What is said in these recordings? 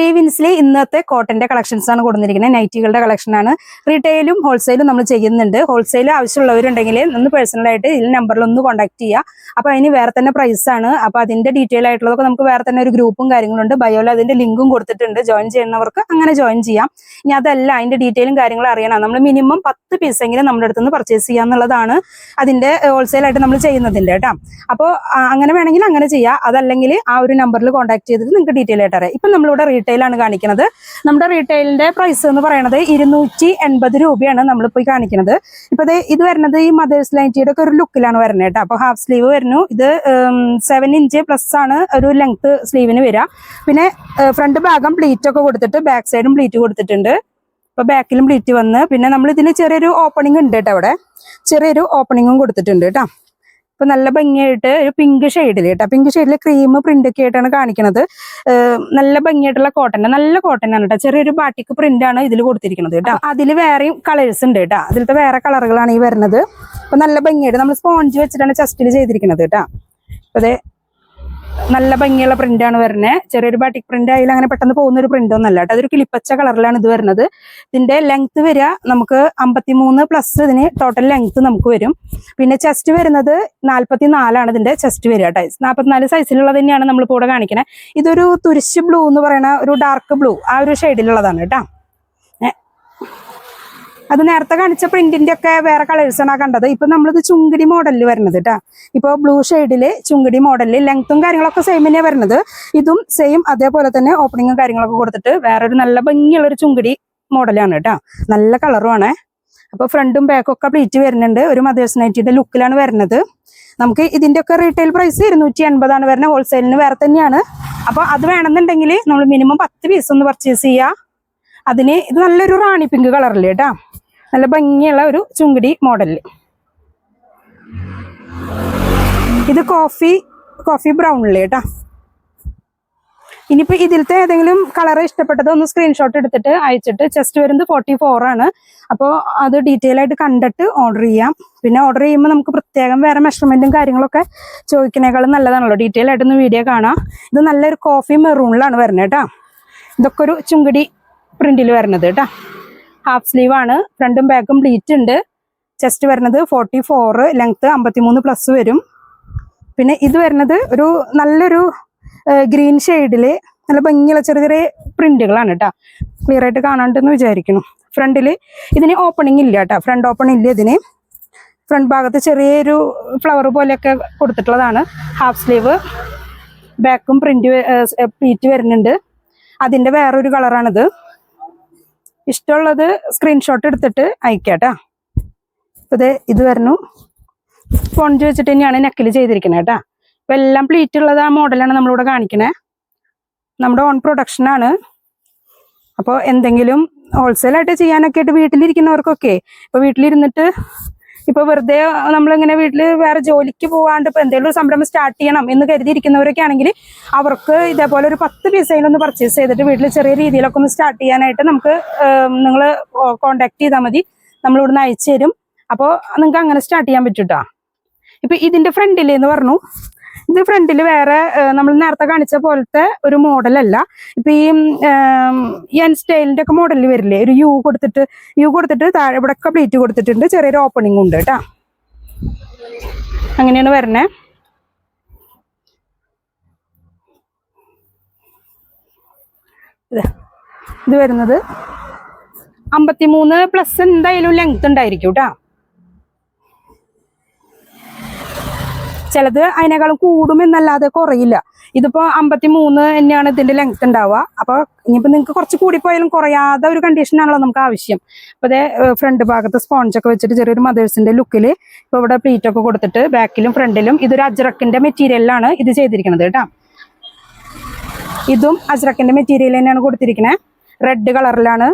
ശ്രീ വിൻസിൽ ഇന്നത്തെ കോട്ടന്റെ കളക്ഷൻസ് ആണ് കൊടുത്തിരിക്കുന്നത്. നൈറ്റികളുടെ കളക്ഷൻ ആണ്. റീറ്റെയിലും ഹോൾസെയിലും നമ്മൾ ചെയ്യുന്നുണ്ട്. ഹോൾസെയിൽ ആവശ്യമുള്ളവരുണ്ടെങ്കിൽ ഒന്ന് പേഴ്സണലായിട്ട് ഇതിൽ നമ്പറിൽ ഒന്ന് കോൺടാക്ട് ചെയ്യുക. അപ്പോൾ അതിന് വേറെ തന്നെ പ്രൈസ് ആണ്. അപ്പോൾ അതിന്റെ ഡീറ്റെയിൽ ആയിട്ടുള്ളതൊക്കെ നമുക്ക് വേറെ തന്നെ ഒരു ഗ്രൂപ്പും കാര്യങ്ങളുണ്ട്. ബയോയിൽ അതിന്റെ ലിങ്കും കൊടുത്തിട്ടുണ്ട്. ജോയിൻ ചെയ്യുന്നവർക്ക് അങ്ങനെ ജോയിൻ ചെയ്യാം. ഇനി അതല്ല അതിന്റെ ഡീറ്റെയിലും കാര്യങ്ങളും അറിയണം, നമ്മൾ മിനിമം 10 പീസെങ്കിലും നമ്മുടെ അടുത്ത് നിന്ന് പർച്ചേസ് ചെയ്യുക എന്നുള്ളതാണ് അതിന്റെ ഹോൾസെയിലായിട്ട് നമ്മൾ ചെയ്യുന്നതിന്റെ കേട്ടോ. അപ്പോൾ അങ്ങനെ വേണമെങ്കിൽ അങ്ങനെ ചെയ്യാം. അതല്ലെങ്കിൽ ആ ഒരു നമ്പറിൽ കോൺടാക്ട് ചെയ്തിട്ട് നിങ്ങൾക്ക് ഡീറ്റെയിൽ ആയിട്ട് അറിയാം. ഇപ്പം നമ്മളിവിടെ റീറ്റെയിലാണ് കാണിക്കുന്നത്. നമ്മുടെ റീറ്റെയിലിന്റെ പ്രൈസ് എന്ന് പറയുന്നത് 280 രൂപയാണ് നമ്മളിപ്പോൾ കാണിക്കുന്നത്. ഇപ്പൊ ഇത് വരുന്നത് ഈ മദേഴ്സ് നൈറ്റിയുടെ ഒക്കെ ഒരു ലുക്കിലാണ് വരുന്നത് കേട്ടോ. അപ്പൊ ഹാഫ് സ്ലീവ് വരുന്നു. ഇത് 7 ഇഞ്ച് പ്ലസ് ആണ് ഒരു ലെങ്ത് സ്ലീവിന് വരിക. പിന്നെ ഫ്രണ്ട് ഭാഗം പ്ലീറ്റ് ഒക്കെ കൊടുത്തിട്ട് ബാക്ക് സൈഡും പ്ലീറ്റ് കൊടുത്തിട്ടുണ്ട്. ഇപ്പൊ ബാക്കിലും പ്ലീറ്റ് വന്ന് പിന്നെ നമ്മൾ ഇതിന് ചെറിയൊരു ഓപ്പണിംഗ് ഉണ്ട് കേട്ടോ. അവിടെ ചെറിയൊരു ഓപ്പണിങ്ങും കൊടുത്തിട്ടുണ്ട് കേട്ടോ. ഇപ്പൊ നല്ല ഭംഗിയായിട്ട് ഒരു പിങ്ക് ഷെയ്ഡിൽ കേട്ടോ, പിങ്ക് ഷെയ്ഡിൽ ക്രീം പ്രിന്റ് ഒക്കെ ആയിട്ടാണ് കാണിക്കുന്നത്. നല്ല ഭംഗിയായിട്ടുള്ള കോട്ടൺ, നല്ല കോട്ടൺ ആണ് കേട്ടോ. ചെറിയൊരു ബാട്ടിക് പ്രിന്റ് ആണ് ഇതിൽ കൊടുത്തിരിക്കുന്നത് കേട്ടോ. അതിൽ വേറെയും കളേഴ്സ് ഉണ്ട് കേട്ടോ. അതിലത്തെ വേറെ കളറുകളാണ് ഈ വരുന്നത്. അപ്പൊ നല്ല ഭംഗിയായിട്ട് നമ്മൾ സ്പോഞ്ച് വെച്ചിട്ടാണ് ചെസ്റ്റിൽ ചെയ്തിരിക്കുന്നത് കേട്ടോ. അതെ, നല്ല ഭംഗിയുള്ള പ്രിന്റ് ആണ് വരുന്നത്. ചെറിയൊരു ബാട്ടിക് പ്രിന്റ് ആയാലും അങ്ങനെ പെട്ടെന്ന് പോകുന്ന ഒരു പ്രിന്റ് ഒന്നല്ല കേട്ടോ. അതൊരു കിളിപ്പച്ച കളറിലാണ് ഇത് വരുന്നത്. ഇതിന്റെ ലെങ്ത് വരിക നമുക്ക് 53 പ്ലസ് ഇതിന് ടോട്ടൽ ലെങ്ത് നമുക്ക് വരും. പിന്നെ ചെസ്റ്റ് വരുന്നത് 44 ഇതിന്റെ ചെസ്റ്റ് വരിക കേട്ടോ. 44 സൈസിലുള്ളത് തന്നെയാണ് നമ്മളിപ്പോൾ ഇവിടെ കാണിക്കുന്നത്. ഇതൊരു തുരിശ് ബ്ലൂ എന്ന് പറയുന്ന ഒരു ഡാർക്ക് ബ്ലൂ ആ ഒരു ഷെയ്ഡിലുള്ളതാണ് കേട്ടോ. അത് നേരത്തെ കാണിച്ച പ്രിന്റിന്റെ ഒക്കെ വേറെ കളേഴ്സാണ് കണ്ടത്. ഇപ്പൊ നമ്മളിത് ചുങ്കിടി മോഡലിൽ വരുന്നത് കേട്ടോ. ഇപ്പൊ ബ്ലൂ ഷെയ്ഡില് ചുങ്കിടി മോഡലിൽ ലെങ്ത്തും കാര്യങ്ങളൊക്കെ സെയിം തന്നെയാണ് വരുന്നത്. ഇതും സെയിം അതേപോലെ തന്നെ ഓപ്പണിങ്ങും കാര്യങ്ങളൊക്കെ കൊടുത്തിട്ട് വേറൊരു നല്ല ഭംഗിയുള്ള ഒരു ചുങ്കിടി മോഡലാണ് കേട്ടോ. നല്ല കളറുമാണ്. അപ്പൊ ഫ്രണ്ടും ബാക്കും ഒക്കെ പ്ലീറ്റ് വരുന്നുണ്ട്. ഒരു മദേഴ്സ് നൈറ്റിയുടെ ലുക്കിലാണ് വരുന്നത്. നമുക്ക് ഇതിന്റെ ഒക്കെ റീറ്റെയിൽ പ്രൈസ് 280 ആണ് വരുന്നത്. ഹോൾസെയിലിന് വേറെ തന്നെയാണ്. അപ്പൊ അത് വേണമെന്നുണ്ടെങ്കിൽ നമ്മൾ മിനിമം 10 പീസ് ഒന്ന് പർച്ചേസ് ചെയ്യുക. അതിന് ഇത് നല്ലൊരു റാണി പിങ്ക് കളറിൽ കേട്ടോ, നല്ല ഭംഗിയുള്ള ഒരു ചുങ്കിടി മോഡലിൽ. ഇത് കോഫി ബ്രൗണിൽ കേട്ടോ. ഇനിയിപ്പോൾ ഇതിലത്തെ ഏതെങ്കിലും കളർ ഇഷ്ടപ്പെട്ടത് ഒന്ന് സ്ക്രീൻഷോട്ട് എടുത്തിട്ട് അയച്ചിട്ട്, ചെസ്റ്റ് വരുന്നത് 44 ആണ്. അപ്പോൾ അത് ഡീറ്റെയിൽ ആയിട്ട് കണ്ടിട്ട് ഓർഡർ ചെയ്യാം. പിന്നെ ഓർഡർ ചെയ്യുമ്പോൾ നമുക്ക് പ്രത്യേകം വേറെ മെഷർമെന്റും കാര്യങ്ങളൊക്കെ ചോദിക്കുന്നേക്കാളും നല്ലതാണല്ലോ. ഡീറ്റെയിൽ ആയിട്ടൊന്ന് വീഡിയോ കാണാം. ഇത് നല്ലൊരു കോഫി മെറൂണിലാണ് വരുന്നത് കേട്ടോ. ഇതൊക്കെ ഒരു ചുങ്കിടി പ്രിന്റിൽ വരുന്നത് കേട്ടോ. ഹാഫ് സ്ലീവ് ആണ്. ഫ്രണ്ടും ബാക്കും പ്ലീറ്റ് ഉണ്ട്. ചെസ്റ്റ് വരുന്നത് 44, ലെങ്ത് 53 പ്ലസ് വരും. പിന്നെ ഇത് വരുന്നത് ഒരു നല്ലൊരു ഗ്രീൻ ഷെയ്ഡില് നല്ല ഭംഗിയുള്ള ചെറിയ ചെറിയ പ്രിന്റുകളാണ് കേട്ടോ. ക്ലിയർ ആയിട്ട് കാണാണ്ടെന്ന് വിചാരിക്കുന്നു. ഫ്രണ്ടില് ഇതിന് ഓപ്പണിംഗ് ഇല്ല കേട്ടോ. ഫ്രണ്ട് ഓപ്പൺ ഇല്ല ഇതിന്. ഫ്രണ്ട് ഭാഗത്ത് ചെറിയൊരു ഫ്ലവർ പോലെയൊക്കെ കൊടുത്തിട്ടുള്ളതാണ്. ഹാഫ് സ്ലീവ്, ബാക്കും പ്ലീറ്റ് വരുന്നുണ്ട്. അതിന്റെ വേറൊരു കളറാണിത്. ഇഷ്ടമുള്ളത് സ്ക്രീൻഷോട്ട് എടുത്തിട്ട് അയക്കാട്ടോ. ഇത് വരുന്നു. സ്പോഞ്ച് വെച്ചിട്ട് തന്നെയാണ് നെക്കിൽ ചെയ്തിരിക്കുന്നത് കേട്ടോ. ഇപ്പൊ എല്ലാം പ്ലീറ്റ് ഉള്ളത് ആ മോഡലാണ് നമ്മളിവിടെ കാണിക്കണേ. നമ്മുടെ ഓൺ പ്രൊഡക്ഷൻ ആണ്. അപ്പോൾ എന്തെങ്കിലും ഹോൾസെയിലായിട്ട് ചെയ്യാനൊക്കെ ആയിട്ട് വീട്ടിലിരിക്കുന്നവർക്കൊക്കെ, ഇപ്പൊ വീട്ടിലിരുന്നിട്ട് ഇപ്പൊ വെറുതെ നമ്മളിങ്ങനെ വീട്ടിൽ വേറെ ജോലിക്ക് പോവാണ്ട് ഇപ്പൊ എന്തെങ്കിലും ഒരു സംരംഭം സ്റ്റാർട്ട് ചെയ്യണം എന്ന് കരുതിയിരിക്കുന്നവരൊക്കെ ആണെങ്കിൽ അവർക്ക് ഇതേപോലെ ഒരു 10 പീസയിലൊന്ന് പർച്ചേസ് ചെയ്തിട്ട് വീട്ടിൽ ചെറിയ രീതിയിലൊക്കെ ഒന്ന് സ്റ്റാർട്ട് ചെയ്യാനായിട്ട് നമുക്ക് നിങ്ങൾ കോണ്ടാക്ട് ചെയ്താൽ മതി. നമ്മളിവിടുന്ന് അയച്ചു തരും. അപ്പോൾ നിങ്ങൾക്ക് അങ്ങനെ സ്റ്റാർട്ട് ചെയ്യാൻ പറ്റൂട്ടോ. ഇപ്പൊ ഇതിന്റെ ഫ്രണ്ടിൽ എന്ന് പറഞ്ഞു, ഇത് ഫ്രണ്ടിൽ വേറെ നമ്മൾ നേരത്തെ കാണിച്ച പോലത്തെ ഒരു മോഡലല്ല. ഇപ്പൊ ഈ എൻ സ്റ്റൈലിന്റെ ഒക്കെ മോഡലിൽ വരില്ലേ, ഒരു യു കൊടുത്തിട്ട് താഴെ ഇവിടെ ഒക്കെ പ്ലീറ്റ് കൊടുത്തിട്ടുണ്ട്. ചെറിയൊരു ഓപ്പണിംഗ് ഉണ്ട് കേട്ടോ. അങ്ങനെയാണ് വരണേ. ഇത് വരുന്നത് 53 പ്ലസ് എന്തായാലും ലെങ്ത് ഉണ്ടായിരിക്കും കേട്ടോ. ചിലത് അതിനേക്കാളും കൂടുമെന്നല്ലാതെ കുറയില്ല. ഇതിപ്പോ 53 തന്നെയാണ് ഇതിന്റെ ലെങ്ത് ഉണ്ടാവുക. അപ്പൊ ഇനിയിപ്പോ നിങ്ങൾക്ക് കുറച്ച് കൂടിപ്പോയാലും കുറയാതെ ഒരു കണ്ടീഷനാണല്ലോ നമുക്ക് ആവശ്യം. അപ്പൊ അതേ ഫ്രണ്ട് ഭാഗത്ത് സ്പോഞ്ചൊക്കെ വെച്ചിട്ട് ചെറിയൊരു മദേഴ്സിന്റെ ലുക്കിൽ ഇപ്പൊ ഇവിടെ പ്ലീറ്റ് ഒക്കെ കൊടുത്തിട്ട് ബാക്കിലും ഫ്രണ്ടിലും ഇതൊരു അജ്രക്കിന്റെ മെറ്റീരിയലിലാണ് ഇത് ചെയ്തിരിക്കുന്നത് കേട്ടോ. ഇതും അജ്രക്കിന്റെ മെറ്റീരിയൽ തന്നെയാണ് കൊടുത്തിരിക്കുന്നത്. റെഡ് കളറിലാണ്.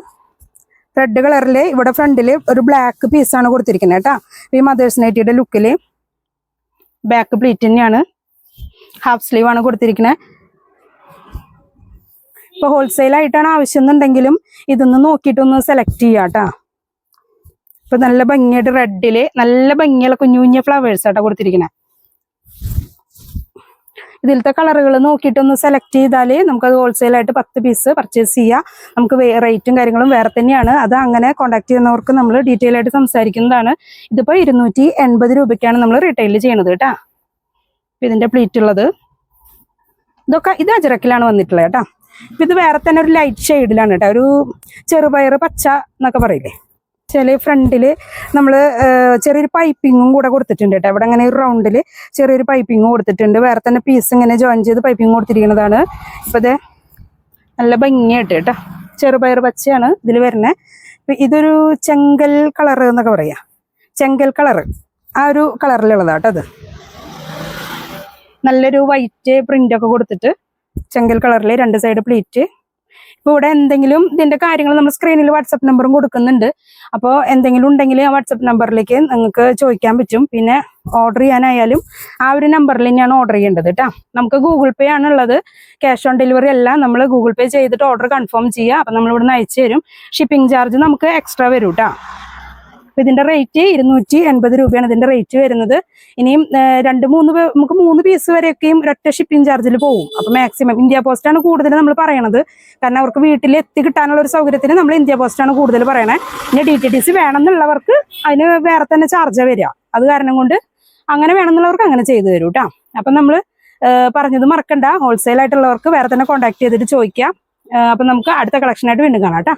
റെഡ് കളറിൽ ഇവിടെ ഫ്രണ്ടിൽ ഒരു ബ്ലാക്ക് പീസാണ് കൊടുത്തിരിക്കുന്നത് കേട്ടോ. ഈ മദേഴ്സ് നൈറ്റിയുടെ ലുക്കിൽ ബാക്ക് പ്ലീറ്റ് തന്നെയാണ്. ഹാഫ് സ്ലീവ് ആണ് കൊടുത്തിരിക്കുന്നത്. ഇപ്പൊ ഹോൾസെയിൽ ആയിട്ടാണ് ആവശ്യം എന്നുണ്ടെങ്കിലും ഇതൊന്ന് നോക്കിയിട്ടൊന്ന് സെലക്ട് ചെയ്യാം കേട്ടോ. ഇപ്പൊ നല്ല ഭംഗിയായിട്ട് റെഡില് നല്ല ഭംഗിയുള്ള കുഞ്ഞു കുഞ്ഞു ഫ്ലവേഴ്സ് ആട്ടോ കൊടുത്തിരിക്കുന്നത്. ഇതിലത്തെ കളറുകൾ നോക്കിയിട്ടൊന്ന് സെലക്ട് ചെയ്താൽ നമുക്കത് ഹോൾസെയിലായിട്ട് 10 പീസ് പർച്ചേസ് ചെയ്യാം. നമുക്ക് റേറ്റും കാര്യങ്ങളും വേറെ തന്നെയാണ്. അത് അങ്ങനെ കോൺടാക്ട് ചെയ്യുന്നവർക്ക് നമ്മൾ ഡീറ്റെയിൽ ആയിട്ട് സംസാരിക്കുന്നതാണ്. ഇതിപ്പോൾ 280 രൂപയ്ക്കാണ് നമ്മൾ റീറ്റെയിൽ ചെയ്യണത് കേട്ടോ. ഇതിൻ്റെ പ്ലീറ്റ് ഉള്ളത് ഇത് അജറക്കിലാണ് വന്നിട്ടുള്ളത് കേട്ടോ. ഇത് വേറെ തന്നെ ഒരു ലൈറ്റ് ഷെയ്ഡിലാണ് കേട്ടോ. ഒരു ചെറുപയർ പച്ച എന്നൊക്കെ പറയില്ലേ. ചില ഫ്രണ്ടിൽ നമ്മൾ ചെറിയൊരു പൈപ്പിങ്ങും കൂടെ കൊടുത്തിട്ടുണ്ട് കേട്ടോ. ഇവിടെ അങ്ങനെ ഒരു റൗണ്ടിൽ ചെറിയൊരു പൈപ്പിങ്ങും കൊടുത്തിട്ടുണ്ട്. വേറെ തന്നെ പീസ് ഇങ്ങനെ ജോയിൻ ചെയ്ത് പൈപ്പിങ് കൊടുത്തിരിക്കുന്നതാണ്. ഇപ്പം ഇത് നല്ല ഭംഗിയായിട്ട് കേട്ടോ. ചെറുപയർ പച്ചയാണ് ഇതിൽ വരുന്നത്. ഇതൊരു ചെങ്കൽ കളർ എന്നൊക്കെ പറയാം. ചെങ്കൽ കളർ ആ ഒരു കളറിലുള്ളതാട്ടോ. അത് നല്ലൊരു വൈറ്റ് പ്രിൻ്റൊക്കെ കൊടുത്തിട്ട് ചെങ്കൽ കളറിൽ 2 സൈഡ് പ്ലീറ്റ്. ഇപ്പോൾ ഇവിടെ എന്തെങ്കിലും ഇതിൻ്റെ കാര്യങ്ങൾ നമ്മൾ സ്ക്രീനിൽ വാട്സപ്പ് നമ്പറും കൊടുക്കുന്നുണ്ട്. അപ്പോൾ എന്തെങ്കിലും ഉണ്ടെങ്കിൽ ആ വാട്സപ്പ് നമ്പറിലേക്ക് നിങ്ങൾക്ക് ചോദിക്കാൻ പറ്റും. പിന്നെ ഓർഡർ ചെയ്യാനായാലും ആ ഒരു നമ്പറിൽ തന്നെയാണ് ഓർഡർ ചെയ്യേണ്ടത് കേട്ടോ. നമുക്ക് ഗൂഗിൾ പേ ആണുള്ളത്. ക്യാഷ് ഓൺ ഡെലിവറി അല്ല. നമ്മൾ ഗൂഗിൾ പേ ചെയ്തിട്ട് ഓർഡർ കൺഫേം ചെയ്യുക. അപ്പം നമ്മൾ ഇവിടുന്ന് അയച്ചു തരും. ഷിപ്പിംഗ് ചാർജ് നമുക്ക് എക്സ്ട്രാ വരും കേട്ടോ. അപ്പം ഇതിൻ്റെ റേറ്റ് 280 രൂപയാണ് ഇതിൻ്റെ റേറ്റ് വരുന്നത്. ഇനിയും 3 പീസ് വരെയൊക്കെയും ഒരൊറ്റ ഷിപ്പിംഗ് ചാർജിൽ പോകും. അപ്പം മാക്സിമം ഇന്ത്യ പോസ്റ്റാണ് കൂടുതൽ നമ്മൾ പറയണത്. കാരണം അവർക്ക് വീട്ടിൽ എത്തി കിട്ടാനുള്ള ഒരു സൗകര്യത്തിന് നമ്മൾ ഇന്ത്യ പോസ്റ്റാണ് കൂടുതൽ പറയണേ. പിന്നെ DTDC വേണമെന്നുള്ളവർക്ക് അതിന് വേറെ തന്നെ ചാർജ് വരിക. അത് കാരണം കൊണ്ട് അങ്ങനെ വേണമെന്നുള്ളവർക്ക് അങ്ങനെ ചെയ്തു തരും കേട്ടോ. അപ്പം നമ്മൾ പറഞ്ഞത് മറക്കണ്ട. ഹോൾസെയിൽ ആയിട്ടുള്ളവർക്ക് വേറെ തന്നെ കോൺടാക്ട് ചെയ്തിട്ട് ചോദിക്കാം. അപ്പം നമുക്ക് അടുത്ത കളക്ഷനായിട്ട് വീണ്ടും കാണാം കേട്ടോ.